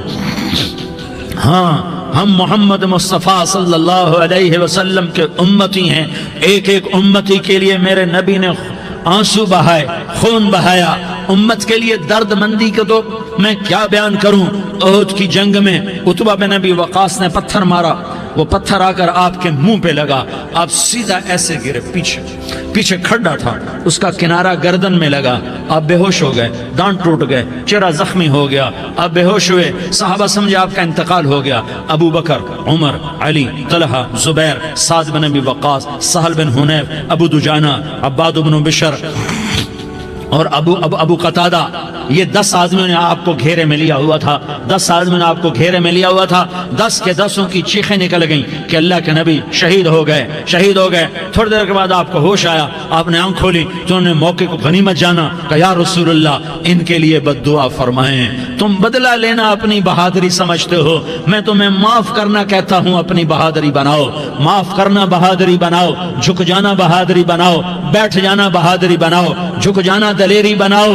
ہاں، ہم محمد مصطفیٰ صلی اللہ علیہ وسلم کے امتی ہیں، ایک ایک امتی کے لیے میرے نبی نے آنسو بہائے، خون بہایا، امت کے لیے درد مندی کو تو میں کیا بیان کروں۔ احد کی جنگ میں عتبہ بن ابی وقاص نے پتھر مارا، وہ پتھر آ کر آپ کے منہ پہ لگا، آپ سیدھا ایسے گرے، پیچھے کھڈا تھا، اس کا کنارہ گردن میں لگا، آپ بے ہوش ہو گئے، دانت ٹوٹ گئے، چہرہ زخمی ہو گیا، آپ بے ہوش ہوئے، صحابہ سمجھے آپ کا انتقال ہو گیا۔ ابو بکر، عمر، علی، طلحہ، زبیر، سعد بن ابی وقاص، سہل بن حنیف، ابو دجانہ، عباد بن بشر اور ابو قتادہ، یہ 10 آدمیوں نے آپ کو گھیرے میں لیا ہوا تھا، 10 آدمیوں نے آپ کو گھیرے میں لیا ہوا تھا، 10 کے 10 کی چیخیں نکل گئیں کہ اللہ کے نبی شہید ہو گئے، شہید ہو گئے۔ تھوڑی دیر کے بعد آپ کو ہوش آیا، آپ نے آنکھ کھولی تو انہوں نے موقع کو غنیمت جانا کہ یا رسول اللہ ان کے لیے بد دعا فرمائیں، تم بدلہ لینا اپنی بہادری سمجھتے ہو، میں تمہیں معاف کرنا کہتا ہوں، اپنی بہادری بناؤ، معاف کرنا بہادری بناؤ، جھک جانا بہادری بناؤ، بیٹھ جانا بہادری بناؤ، جھک جانا دلیری بناؤ۔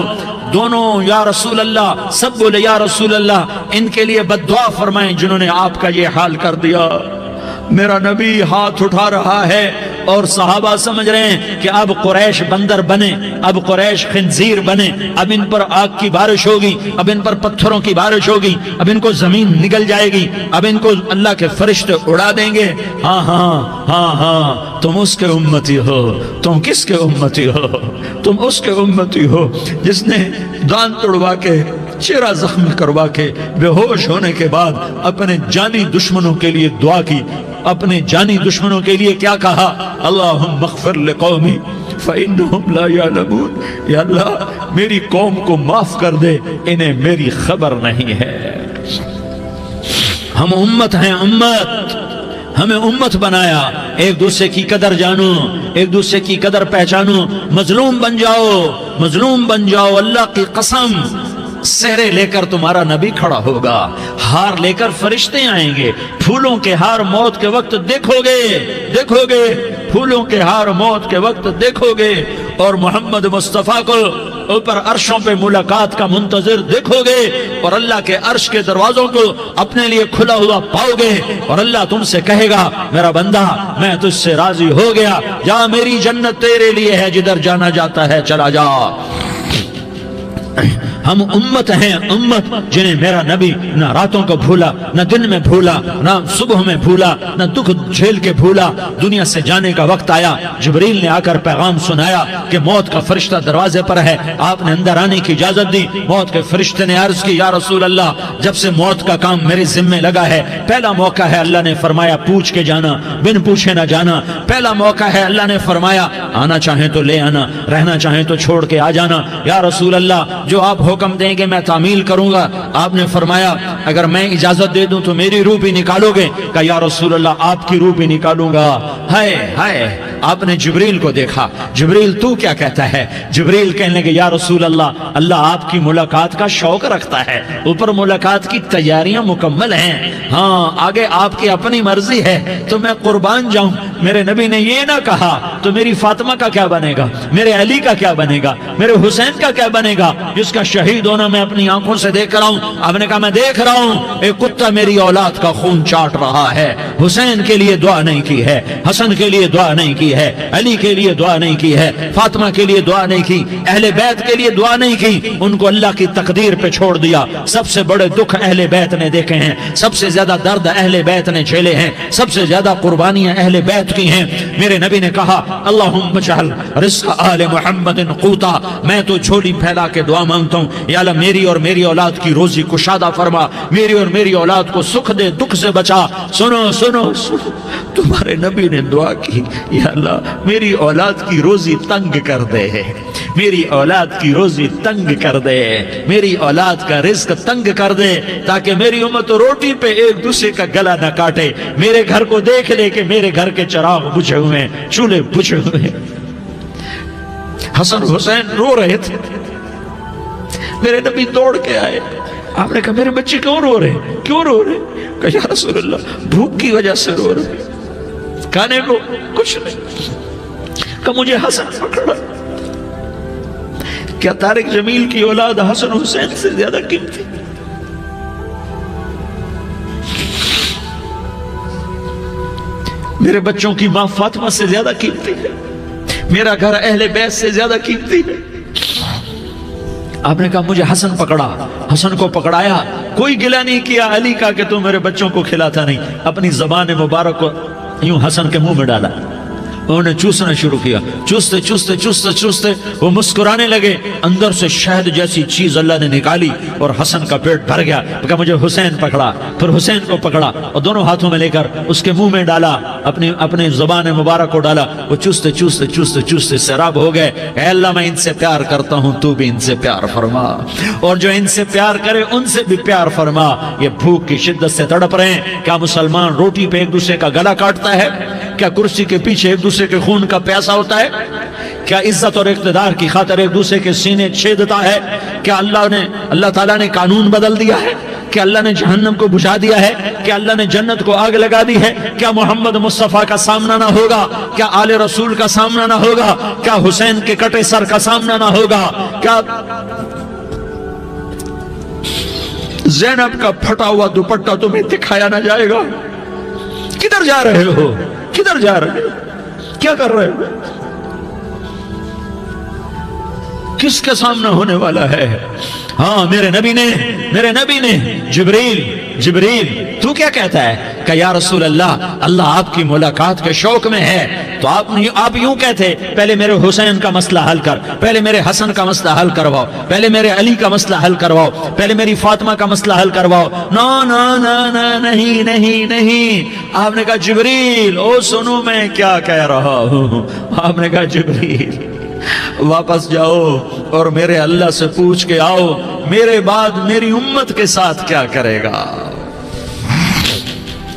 دونوں یا رسول اللہ، سب بولے یا رسول اللہ، ان کے لیے بد دعا فرمائیں جنہوں نے آپ کا یہ حال کر دیا۔ میرا نبی ہاتھ اٹھا رہا ہے اور صحابہ سمجھ رہے ہیں کہ اب قریش بندر بنے، اب قریش خنزیر بنے، اب ان پر آگ کی بارش ہوگی، اب ان پر پتھروں کی بارش ہوگی، اب ان کو زمین نگل جائے گی، اب ان کو اللہ کے فرشتے اڑا دیں گے۔ ہاں ہاں ہاں ہاں، تم اس کے امتی ہو، تم کس کے امتی ہو؟ تم اس کے امتی ہو جس نے دانت توڑوا کے، چہرہ زخمی کروا کے، بے ہوش ہونے کے بعد اپنے جانی دشمنوں کے لیے دعا کی، اپنے جانی دشمنوں کے لیے کیا کہا؟ اللہم اغفر لقومی فإنہم لا یعلمون، یا اللہ میری قوم کو معاف کر دے، انہیں میری خبر نہیں ہے۔ ہم امت ہیں، امت، ہمیں امت بنایا. ایک دوسرے کی قدر جانو، ایک دوسرے کی قدر پہچانو. مظلوم بن جاؤ، مظلوم بن جاؤ. اللہ کی قسم، سہرے لے کر تمہارا نبی کھڑا ہوگا، ہار لے کر فرشتے آئیں گے. پھولوں کے ہار موت کے وقت دیکھو گے، دیکھو گے، پھولوں کے ہار موت کے وقت دیکھو گے. اور محمد مصطفیٰ کو اوپر عرشوں پہ ملاقات کا منتظر دیکھو گے، اور اللہ کے عرش کے دروازوں کو اپنے لیے کھلا ہوا پاؤ گے. اور اللہ تم سے کہے گا میرا بندہ میں تجھ سے راضی ہو گیا، جا میری جنت تیرے لیے ہے، جدھر جانا جاتا ہے چلا جا. ہم امت ہیں، امت جنہیں میرا نبی نہ راتوں کو بھولا، نہ دن میں بھولا، نہ صبح میں بھولا، نہ دکھ جھیل کے بھولا. دنیا سے جانے کا وقت آیا، جبریل نے آ کر پیغام سنایا کہ موت کا فرشتہ دروازے پر ہے. آپ نے اندر آنے کی اجازت دی. موت کے فرشتے نے عرض کی یا رسول اللہ، جب سے موت کا کام میرے ذمے لگا ہے، پہلا موقع ہے اللہ نے فرمایا پوچھ کے جانا، بن پوچھے نہ جانا. پہلا موقع ہے اللہ نے فرمایا آنا چاہیں تو لے آنا، رہنا چاہیں تو چھوڑ کے آ جانا. یا رسول اللہ جو آپ حکم دیں گے میں تعمیل کروں گا. آپ نے فرمایا اگر میں اجازت دے دوں تو میری روح بھی نکالو گے؟ کہا یا رسول اللہ آپ کی روح بھی نکالوں گا. ہائے ہائے، آپ نے جبریل کو دیکھا. جبریل تو کیا کہتا ہے؟ جبریل کہنے لگے یا رسول اللہ، اللہ آپ کی ملاقات کا شوق رکھتا ہے، اوپر ملاقات کی تیاریاں مکمل ہیں. ہاں آگے آپ کی اپنی مرضی ہے تو میں قربان جاؤں. میرے نبی نے یہ نہ کہا تو میری فاطمہ کا کیا بنے گا، میرے علی کا کیا بنے گا، میرے حسین کا کیا بنے گا جس کا شہید ہونا میں اپنی آنکھوں سے دیکھ رہا ہوں. آپ نے کہا میں دیکھ رہا ہوں ایک کتا میری اولاد کا خون چاٹ رہا ہے. حسین کے لیے دعا نہیں کی ہے، حسن کے لیے دعا نہیں کی ہے، علی کے لیے دعا نہیں کی ہے، فاطمہ کے لیے دعا نہیں کی، اہل بیت کے لیے دعا نہیں کی. ان کو اللہ کی تقدیر پہ چھوڑ دیا. سب سے بڑے دکھ اہل بیت نے دیکھے ہیں، سب سے زیادہ درد اہل بیت نے جھیلے ہیں، سب سے زیادہ قربانیاں اہل بیت کی ہیں. میرے نبی نے کہا اللہم اجعل رزق آل محمد قوتا. میں تو جھولی پھیلا کے دعا مانگتا ہوں یا اللہ میری اور میری اولاد کی روزی کشادہ فرما، میری اور میری اولاد کو سکھ دے، دکھ سے بچا. سنو سنو سنو، تمہارے نبی نے دعا کی یا اللہ میری اولاد کی روزی تنگ کر دے، میری اولاد کی روزی تنگ کر دے، میری اولاد کا رزق تنگ کر دے تاکہ میری امت روٹی پہ ایک دوسرے کا گلا نہ کاٹے. میرے گھر کو دیکھ لے کہ میرے گھر کے چراغ بجھے ہوئے، چولہے بجھے ہوئے. حسن حسین رو رہے تھے. میرے نبی دوڑ کے آئے. آپ نے کہا میرے بچے کیوں رو رہے، کیوں رو رہے؟ کہا یا رسول اللہ بھوک کی وجہ سے رو رہے، کھانے کو کچھ نہیں. کہ مجھے حسن پکڑا. کیا طارق جمیل کی اولاد حسن حسین سے زیادہ قیمتی؟ میرے بچوں کی ماں فاطمہ سے زیادہ قیمتی ہے، میرا گھر اہل بیت سے زیادہ قیمتی ہے. آپ نے کہا مجھے حسن پکڑا. حسن کو پکڑایا، کوئی گلہ نہیں کیا علی کا کہ تو میرے بچوں کو کھلاتا نہیں. اپنی زبان مبارک کو یوں حسن کے منہ میں ڈالا، انہوں نے چوسنا شروع کیا. چوستے چوستے چوستے چوستے وہ مسکرانے لگے. اندر سے شہد جیسی چیز اللہ نے نکالی اور حسن کا پیٹ بھر گیا. کہا مجھے حسین پکڑا. پھر حسین کو پکڑا اور دونوں ہاتھوں میں لے کر اس کے منہ میں ڈالا، اپنے زبان مبارک کو ڈالا. وہ چوستے چوستے چوستے چوستے سیراب ہو گئے. اے اللہ میں ان سے پیار کرتا ہوں، تو بھی ان سے پیار فرما، اور جو ان سے پیار کرے ان سے بھی پیار فرما. یہ بھوک کی شدت سے تڑپ رہے ہیں. کیا مسلمان روٹی پہ ایک دوسرے کا گلا کاٹتا ہے؟ کیا کرسی کے پیچھے ایک دوسرے کے خون کا پیاسا ہوتا ہے؟ کیا عزت اور اقتدار کی خاطر ایک دوسرے کے سینے چھیدتا ہے؟ کیا اللہ تعالیٰ نے قانون بدل دیا ہے؟ کیا اللہ نے جہنم کو بجھا دیا ہے؟ کیا اللہ نے جنت کو آگ لگا دی ہے؟ کیا محمد مصطفیٰ کا سامنا نہ ہوگا؟ کیا آل رسول کا سامنا نہ ہوگا؟ کیا حسین کے کٹے سر کا سامنا نہ ہوگا؟ کیا زینب کا پھٹا ہوا دوپٹہ تمہیں دکھایا نہ جائے گا؟ کدھر جا رہے ہو؟ کدھر جا رہے ہو؟ کیا کر رہے ہو؟ کس کا سامنا ہونے والا ہے؟ ہاں میرے نبی نے جبریل تو کیا کہتا ہے؟ کہ یا رسول اللہ آپ کی ملاقات کے شوق میں ہے. تو آپ یوں کہتے پہلے میرے حسین کا مسئلہ حل کر، پہلے میرے حسن کا مسئلہ حل کرواؤ، پہلے میرے علی کا مسئلہ حل کرواؤ، پہلے میری فاطمہ کا مسئلہ حل کرواؤ. نہیں. آپ نے کہا جبریل او سنو میں کیا کہہ رہا ہوں. آپ نے کہا جبریل واپس جاؤ اور میرے اللہ سے پوچھ کے آؤ میرے بعد میری امت کے ساتھ کیا کرے گا.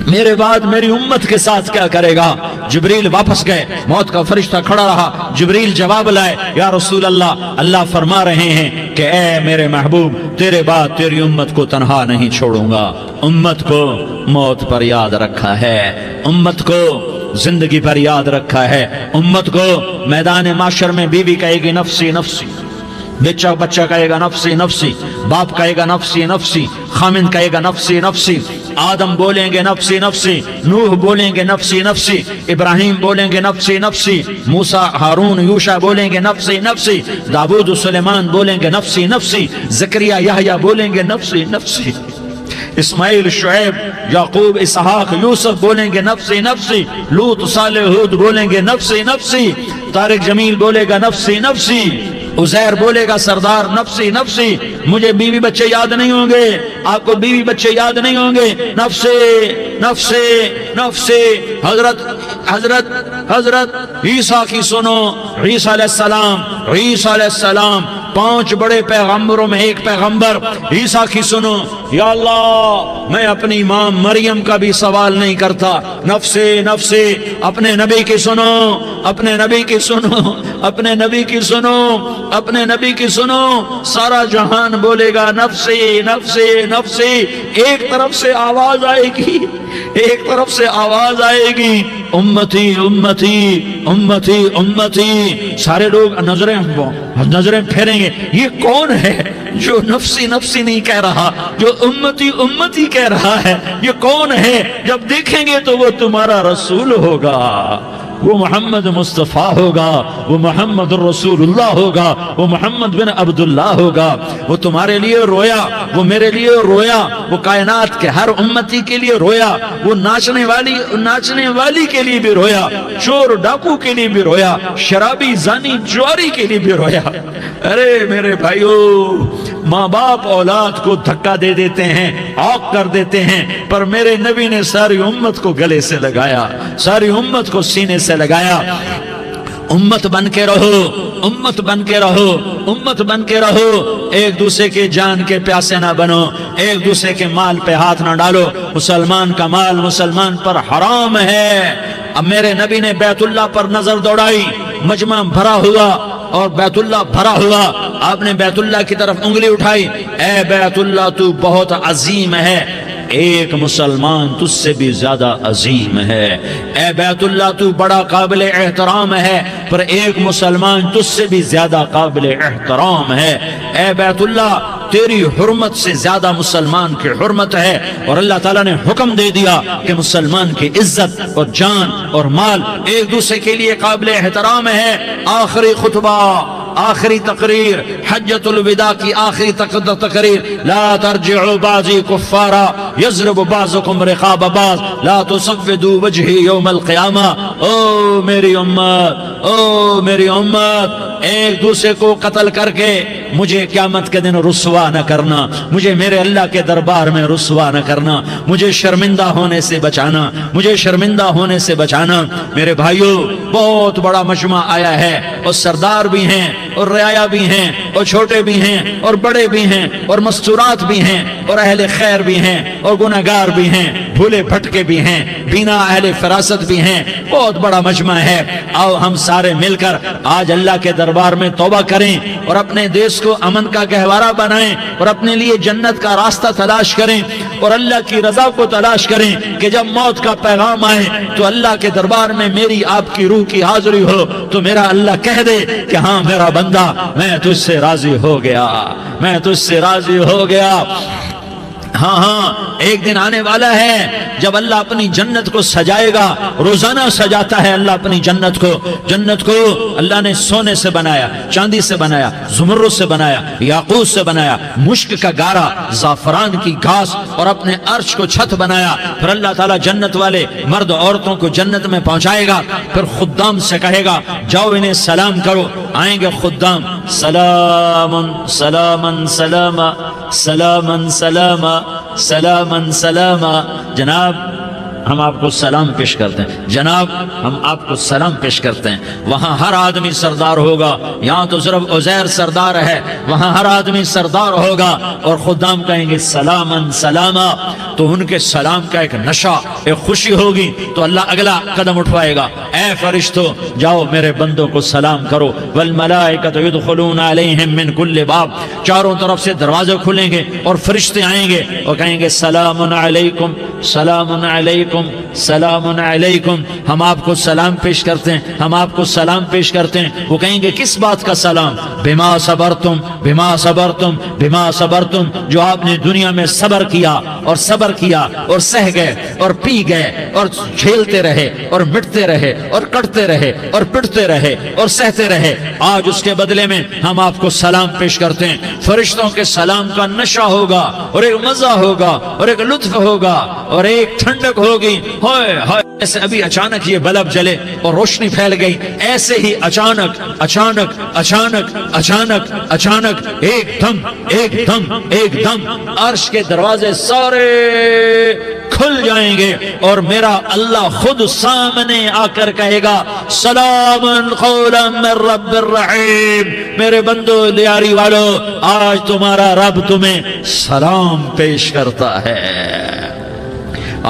میرے بعد میری امت کے ساتھ کیا کرے گا؟ جبریل واپس گئے، موت کا فرشتہ کھڑا رہا، جبریل جواب لائے، یا رسول اللہ، اللہ فرما رہے ہیں کہ اے میرے محبوب، تیرے بعد تیری امت کو تنہا نہیں چھوڑوں گا۔ امت کو موت پر یاد رکھا ہے، امت کو زندگی پر یاد رکھا ہے، امت کو میدان معاشر میں بیوی کہے گی نفسی نفسی، بچہ کہے گا نفسی نفسی، باپ کہے گا نفسی نفسی، خامن کہے گا نفسی نفسی، آدم بولیں گے نفسی نفسی، نوح بولیں گے نفسی نفسی، ابراہیم بولیں گے نفسی نفسی، موسیٰ ہارون یوشع بولیں گے نفسی نفسی، داؤد و سلیمان بولیں گے نفسی نفسی، زکریا یحییٰ بولیں گے نفسی نفسی، اسماعیل شعیب یعقوب اسحاق یوسف بولیں گے نفسی نفسی، لوط صالح ہود بولیں گے نفسی نفسی، طارق جمیل بولے گا نفسی نفسی، عزیر بولے گا سردار نفسی نفسی، مجھے بیوی بچے یاد نہیں ہوں گے، آپ کو بیوی بچے یاد نہیں ہوں گے، نفسی نفسی نفسی۔ حضرت عیسیٰ کی سنو، عیسیٰ علیہ السلام 5 بڑے پیغمبروں میں ایک پیغمبر عیسیٰ کی سنو، یا اللہ میں اپنی ماں مریم کا بھی سوال نہیں کرتا، نفسی نفسی۔ اپنے نبی کی سنو، اپنے نبی کی سنو، اپنے نبی کی سنو، اپنے نبی کی سنو، سارا جہان بولے گا نفسی نفسی نفسی۔ ایک طرف سے آواز آئے گی، ایک طرف سے آواز آئے گی، امتی امتی امتی امتی۔ سارے لوگ نظریں پھیریں گے، یہ کون ہے جو نفسی نفسی نہیں کہہ رہا، جو امتی امتی کہہ رہا ہے؟ یہ کون ہے؟ جب دیکھیں گے تو وہ تمہارا رسول ہوگا، وہ محمد مصطفیٰ ہوگا، وہ محمد رسول اللہ ہوگا، وہ محمد بن عبداللہ ہوگا۔ وہ تمہارے لیے رویا، وہ میرے لیے رویا، وہ کائنات کے ہر امتی کے لیے رویا، وہ ناچنے والی کے لیے بھی رویا، چور ڈاکو کے لیے بھی رویا، شرابی زانی جواری کے لیے بھی رویا۔ ارے میرے بھائیو، ماں باپ اولاد کو دھکا دے دیتے ہیں، عوق کر دیتے ہیں، پر میرے نبی نے ساری امت کو گلے سے لگایا، ساری امت کو سینے سے لگایا۔ امت بن کے رہو، امت بن کے رہو، امت بن کے رہو، ایک دوسرے کے جان کے پیاسے نہ بنو، ایک دوسرے کے مال پہ ہاتھ نہ ڈالو۔ مسلمان کا مال مسلمان پر حرام ہے۔ اب میرے نبی نے بیت اللہ پر نظر دوڑائی، مجمع بھرا ہوا اور بیت اللہ بھرا ہوا، آپ نے بیت اللہ کی طرف انگلی اٹھائی، اے بیت اللہ تو بہت عظیم ہے، ایک مسلمان تجھ سے بھی زیادہ عظیم ہے، اے بیت اللہ تو بڑا قابل احترام ہے، پر ایک مسلمان تجھ سے بھی زیادہ قابل احترام ہے، اے بیت اللہ تیری حرمت سے زیادہ مسلمان کی حرمت ہے۔ اور اللہ تعالیٰ نے حکم دے دیا کہ مسلمان کی عزت اور جان اور مال ایک دوسرے کے لیے قابل احترام ہے۔ آخری خطبہ، آخری تقریر، حجۃ الوداع کی آخری تقریر، لا ترجعوا بعضی کفارا یضرب بعضکم رقاب بعض لا تصفدوا وجہی یوم القیامہ۔ او میری امت، او میری امت، ایک دوسرے کو قتل کر کے مجھے قیامت کے دن رسوا نہ کرنا، مجھے میرے اللہ کے دربار میں رسوا نہ کرنا، مجھے شرمندہ ہونے سے بچانا، مجھے شرمندہ ہونے سے بچانا۔ میرے بھائیو، بہت بڑا مجمع آیا ہے، اور سردار بھی ہیں اور رعایا بھی ہیں اور چھوٹے بھی ہیں اور بڑے بھی ہیں اور مستورات بھی ہیں اور اہل خیر بھی ہیں اور گناہگار بھی ہیں، بھولے بھٹکے بھی ہیں، بینا اہل فراست بھی ہیں، بہت بڑا مجمع ہے۔ آؤ ہم سارے مل کر آج اللہ کے دربار میں توبہ کریں اور اپنے دیش کو امن کا گہوارہ بنائیں اور اپنے لیے جنت کا راستہ تلاش کریں اور اللہ کی رضا کو تلاش کریں کہ جب موت کا پیغام آئے تو اللہ کے دربار میں میری آپ کی روح کی حاضری ہو تو میرا اللہ کہہ دے کہ ہاں میرا بندہ، میں تجھ سے راضی ہو گیا، میں تجھ سے راضی ہو گیا۔ ہاں ہاں، ایک دن آنے والا ہے جب اللہ اپنی جنت کو سجائے گا، روزانہ سجاتا ہے اللہ اپنی جنت کو۔ جنت کو اللہ نے سونے سے بنایا، چاندی سے بنایا، زمرد سے بنایا، یاقوت سے بنایا، مشک کا گارا، زعفران کی گھاس اور اپنے عرش کو چھت بنایا۔ پھر اللہ تعالیٰ جنت والے مرد عورتوں کو جنت میں پہنچائے گا، پھر خدام سے کہے گا جاؤ انہیں سلام کرو۔ آئیں گے خدام، سلامن سلامن سلاما، سلامن سلاما، سلامن سلاما۔ جناب ہم آپ کو سلام پیش کرتے ہیں، جناب ہم آپ کو سلام پیش کرتے ہیں۔ وہاں ہر آدمی سردار ہوگا، یہاں تو صرف عزیر سردار ہے، وہاں ہر آدمی سردار ہوگا، اور خدام کہیں گے سلامن سلاما، تو ان کے سلام کا ایک نشہ، ایک خوشی ہوگی، تو اللہ اگلا قدم اٹھوائے گا، اے فرشتوں جاؤ میرے بندوں کو سلام کرو، والملائکۃ یدخلون علیہم من کل باب، چاروں طرف سے دروازے کھلیں گے اور فرشتے آئیں گے اور کہیں گے سلام علیکم سلام علیکم سلام علیکم، ہم آپ کو سلام پیش کرتے ہیں، ہم آپ کو سلام پیش کرتے ہیں۔ وہ کہیں گے کس بات کا سلام؟ بما صبرتم بما صبرتم بما صبرتم، جو آپ نے دنیا میں صبر کیا اور صبر کیا اور سہ گئے اور پی گئے اور جھیلتے رہے اور مٹتے رہے اور کٹتے رہے اور پٹتے رہے اور سہتے رہے، آج اس کے بدلے میں ہم آپ کو سلام پیش کرتے ہیں۔ فرشتوں کے سلام کا نشہ ہوگا اور ایک مزہ ہوگا اور ایک لطف ہوگا اور ایک ٹھنڈک ہوگی، ہائے ہائے، ایسے ابھی اچانک یہ بلب جلے اور روشنی پھیل گئی، ایسے ہی اچانک اچانک اچانک اچانک اچانک ایک دم ایک دم ایک دم عرش کے دروازے سارے کھل جائیں گے اور میرا اللہ خود سامنے آ کر کہے گا سلام قولا من رب الرحیم، میرے بندو لیاری والو، آج تمہارا رب تمہیں سلام پیش کرتا ہے،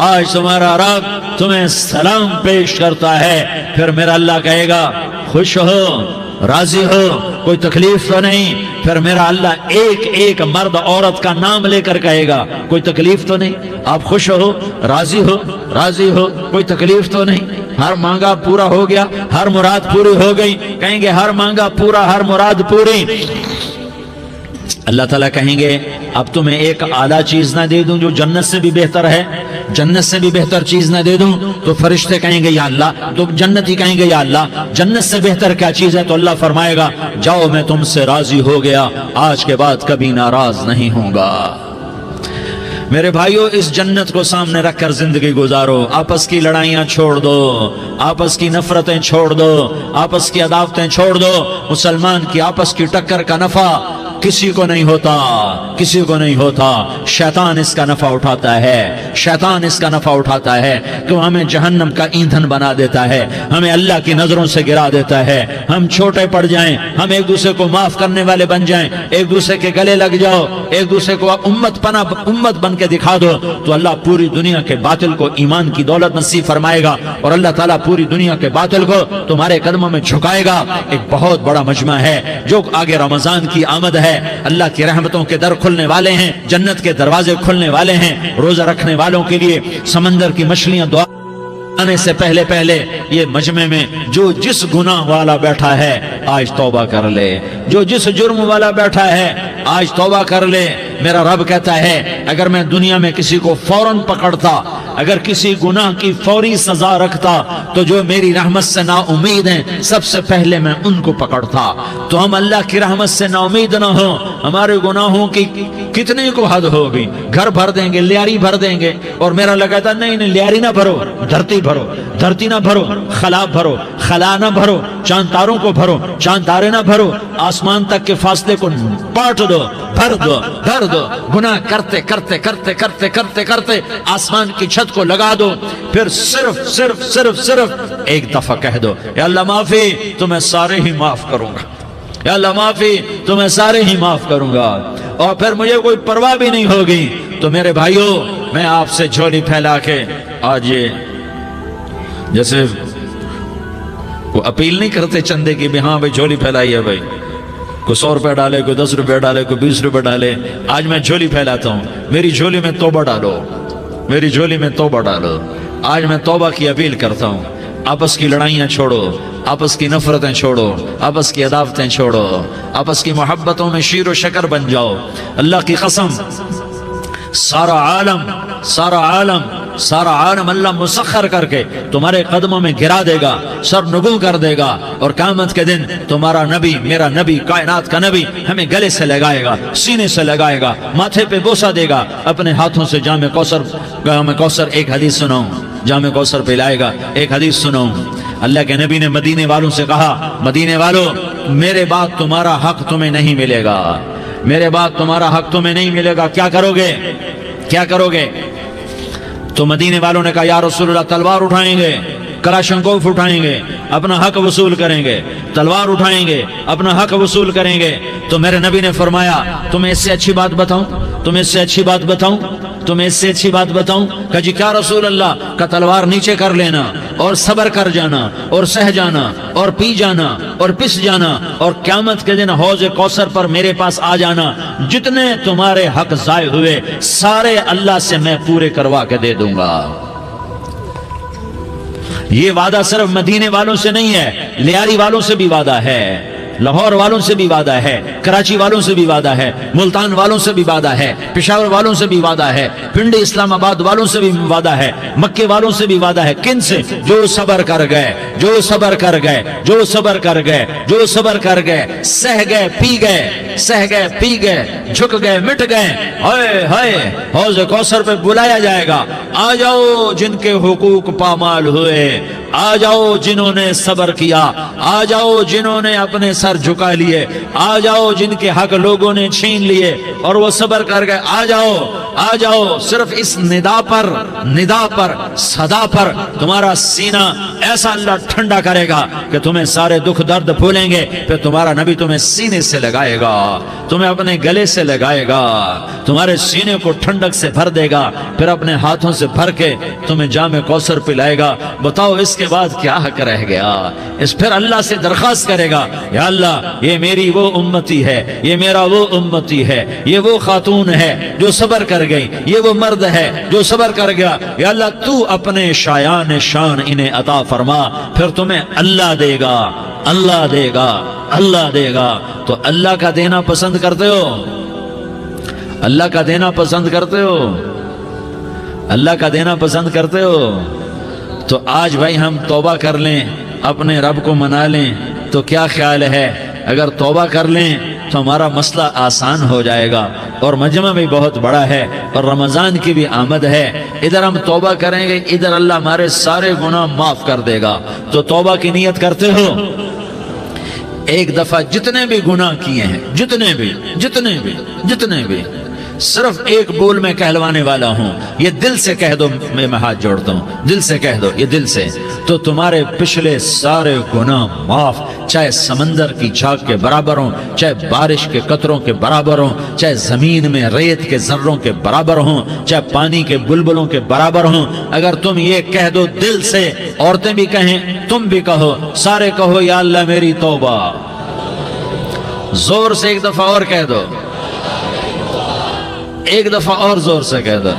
آج تمہارا رب تمہیں سلام پیش کرتا ہے۔ پھر میرا اللہ کہے گا خوش ہو، راضی ہو، کوئی تکلیف تو نہیں؟ پھر میرا اللہ ایک ایک مرد عورت کا نام لے کر کہے گا کوئی تکلیف تو نہیں؟ آپ خوش ہو، راضی ہو، راضی ہو، کوئی تکلیف تو نہیں؟ ہر مانگا پورا ہو گیا، ہر مراد پوری ہو گئی؟ کہیں گے ہر مانگا پورا، ہر مراد پوری۔ اللہ تعالیٰ کہیں گے اب تمہیں ایک اعلیٰ چیز نہ دے دوں جو جنت سے بھی بہتر ہے؟ جنت سے بھی بہتر چیز نہ دے دوں؟ تو فرشتے کہیں گے یا اللہ، تو جنتی کہیں گے یا اللہ جنت سے بہتر کیا چیز ہے؟ تو اللہ فرمائے گا جاؤ میں تم سے راضی ہو گیا، آج کے بعد کبھی ناراض نہیں ہوں گا۔ میرے بھائیوں، اس جنت کو سامنے رکھ کر زندگی گزارو، آپس کی لڑائیاں چھوڑ دو، آپس کی نفرتیں چھوڑ دو، آپس کی عداوتیں چھوڑ دو۔ مسلمان کی آپس کی ٹکر کا نفع کسی کو نہیں ہوتا، کسی کو نہیں ہوتا، شیطان اس کا نفع اٹھاتا ہے، شیطان اس کا نفع اٹھاتا ہے کہ وہ ہمیں جہنم کا ایندھن بنا دیتا ہے، ہمیں اللہ کی نظروں سے گرا دیتا ہے، ہم چھوٹے پڑ جائیں، ہم ایک دوسرے کو معاف کرنے والے بن جائیں، ایک دوسرے کے گلے لگ جاؤ، ایک دوسرے کو امت بن کے دکھا دو، تو اللہ پوری دنیا کے باطل کو ایمان کی دولت نصیب فرمائے گا، اور اللہ تعالیٰ پوری دنیا کے باطل کو تمہارے قدموں میں جھکائے گا۔ ایک بہت بڑا مجمع ہے جو آگے رمضان کی آمد ہے، اللہ کی رحمتوں کے در کھلنے والے ہیں، جنت کے دروازے کھلنے والے ہیں، روزہ رکھنے والوں کے لیے سمندر کی مچھلیاں دعا آنے سے پہلے پہلے یہ مجمع میں جو جس گناہ والا بیٹھا ہے آج توبہ کر لے، جو جس جرم والا بیٹھا ہے آج توبہ کر لے۔ میرا رب کہتا ہے اگر میں دنیا میں کسی کو فوراً پکڑتا، اگر کسی گناہ کی فوری سزا رکھتا، تو جو میری رحمت سے نا امید ہیں سب سے پہلے میں ان کو پکڑتا۔ تو ہم اللہ کی رحمت سے نا امید نہ ہوں، ہمارے گناہوں کی کتنے کو حد ہوگی، گھر بھر دیں گے، لیاری بھر دیں گے، اور میرا لگا تھا نہیں لیاری نہ بھرو، دھرتی بھرو، دھرتی نہ بھرو، خلا بھرو، خلا نہ بھرو، چاند تاروں کو بھرو، چاند تارے نہ بھرو، آسمان تک کے فاصلے کو پاٹ دو، بھر دو، بھر دو، گناہ کرتے کرتے کرتے کرتے کرتے کرتے آسمان کی چھت کو لگا دو، پھر صرف صرف صرف صرف ایک دفعہ کہہ دو یا اللہ معافی، تو میں سارے ہی معاف کروں گا، یا اللہ معافی، تو میں سارے ہی معاف کروں گا، اور پھر مجھے کوئی پرواہ بھی نہیں ہوگی۔ تو میرے بھائیوں، میں آپ سے جھولی پھیلا کے آج یہ جیسے وہ اپیل نہیں کرتے چندے کی بھی ہاں بھائی جھولی پھیلائی ہے، بھائی کوئی 100 روپے ڈالے، کوئی 10 روپے ڈالے، کوئی 20 روپے ڈالے، آج میں جھولی پھیلاتا ہوں، میری جھولی میں توبہ ڈالو، میری جھولی میں توبہ ڈالو۔ آج میں توبہ کی اپیل کرتا ہوں، آپس کی لڑائیاں چھوڑو، آپس کی نفرتیں چھوڑو، آپس کی عداوتیں چھوڑو، آپس کی محبتوں میں شیر و شکر بن جاؤ۔ اللہ کی قسم، سارا عالم اللہ مسخر کر کے تمہارے قدموں میں گرا دے گا، سر نگوں کر دے گا، اور قیامت کے دن تمہارا نبی، میرا نبی، کائنات کا نبی ہمیں گلے سے لگائے گا، سینے سے لگائے گا، ماتھے پہ بوسہ دے گا، اپنے ہاتھوں سے جام کوثر، ایک حدیث سناؤں، جام کوثر پلائے گا۔ ایک حدیث سناؤں، اللہ کے نبی نے مدینے والوں سے کہا، مدینے والوں میرے بعد تمہارا حق تمہیں نہیں ملے گا، میرے بعد تمہارا حق تمہیں نہیں ملے گا، کیا کرو گے؟ کیا کرو گے؟ تو مدینے والوں نے کہا یا رسول اللہ تلوار اٹھائیں گے، کراشنکوف اٹھائیں گے، اپنا حق وصول کریں گے، تلوار اٹھائیں گے، اپنا حق وصول کریں گے۔ تو میرے نبی نے فرمایا تمہیں اس سے اچھی بات بتاؤں، تمہیں اس سے اچھی بات بتاؤں، تمہیں اس سے اچھی بات بتاؤں؟ کہا جی کیا رسول اللہ؟ کا تلوار نیچے کر لینا اور صبر کر جانا اور سہ جانا اور پی جانا اور پس جانا اور قیامت کے دن حوض کوثر پر میرے پاس آ جانا، جتنے تمہارے حق ضائع ہوئے سارے اللہ سے میں پورے کروا کے دے دوں گا۔ یہ وعدہ صرف مدینے والوں سے نہیں ہے، لیاری والوں سے بھی وعدہ ہے، لاہور والوں سے بھی وعدہ ہے، کراچی والوں سے بھی وعدہ ہے، ملتان والوں سے بھی وعدہ ہے، پشاور والوں سے بھی وعدہ ہے، پنڈی اسلام آباد والوں سے بھی وعدہ ہے، مکے والوں سے بھی وعدہ ہے۔ کن سے؟ جو صبر کر گئے، جو صبر کر گئے، جو صبر کر گئے، جو صبر کر گئے، سہ گئے پی گئے، سہ گئے پی گئے، جھک گئے مٹ گئے، ہائے ہائے حوض کوثر پہ بلایا جائے گا، آ جاؤ جن کے حقوق پامال ہوئے، آ جاؤ جنہوں نے صبر کیا، آ جاؤ جنہوں نے اپنے سر جھکا لیے، آ جاؤ جن کے حق لوگوں نے چھین لیے اور وہ صبر کر گئے، آ جاؤ آ جاؤ۔ صرف اس ندا پر صدا پر تمہارا سینہ ایسا اللہ ٹھنڈا کرے گا کہ تمہیں سارے دکھ درد بھولیں گے، پھر تمہارا نبی تمہیں سینے سے لگائے گا، تمہیں اپنے گلے سے لگائے گا، تمہارے سینے کو ٹھنڈک سے بھر دے گا، پھر اپنے ہاتھوں سے بھر کے تمہیں جام کوثر پلائے گا۔ بتاؤ اس کے بعد کیا حق رہ گیا؟ اس پھر اللہ سے درخواست کرے گا یا اللہ یہ میری وہ امتی ہے، یہ میرا وہ امتی ہے، یہ وہ خاتون ہے جو صبر کر گئی، یہ وہ مرد ہے جو صبر کر گیا، یا اللہ تو اپنے شایان شان انہیں عطا فرما، پھر تمہیں اللہ دے گا، اللہ دے گا، اللہ دے گا۔ تو اللہ کا دینا پسند کرتے ہو؟ اللہ کا دینا پسند کرتے ہو؟ اللہ کا دینا پسند کرتے ہو؟ تو آج بھائی ہم توبہ کر لیں، اپنے رب کو منا لیں، تو کیا خیال ہے اگر توبہ کر لیں تو ہمارا مسئلہ آسان ہو جائے گا، اور مجمع بھی بہت بڑا ہے اور رمضان کی بھی آمد ہے، ادھر ہم توبہ کریں گے، ادھر اللہ ہمارے سارے گناہ معاف کر دے گا۔ تو توبہ کی نیت کرتے ہو؟ ایک دفعہ جتنے بھی گناہ کیے ہیں، جتنے بھی صرف ایک بول میں کہلوانے والا ہوں، یہ دل سے کہہ دو، میں ہاتھ جوڑتا ہوں، دل سے کہہ دو، یہ دل سے، تو تمہارے پچھلے سارے گناہ معاف، چاہے سمندر کی جھاگ کے برابر ہوں، چاہے بارش کے قطروں کے برابر ہوں، چاہے زمین میں ریت کے ذروں کے برابر ہوں، چاہے پانی کے بلبلوں کے برابر ہوں۔ اگر تم یہ کہہ دو دل سے، عورتیں بھی کہیں، تم بھی کہو، سارے کہو یا اللہ میری توبہ، زور سے ایک دفعہ اور کہہ دو، ایک دفعہ اور زور سے کہہ دو۔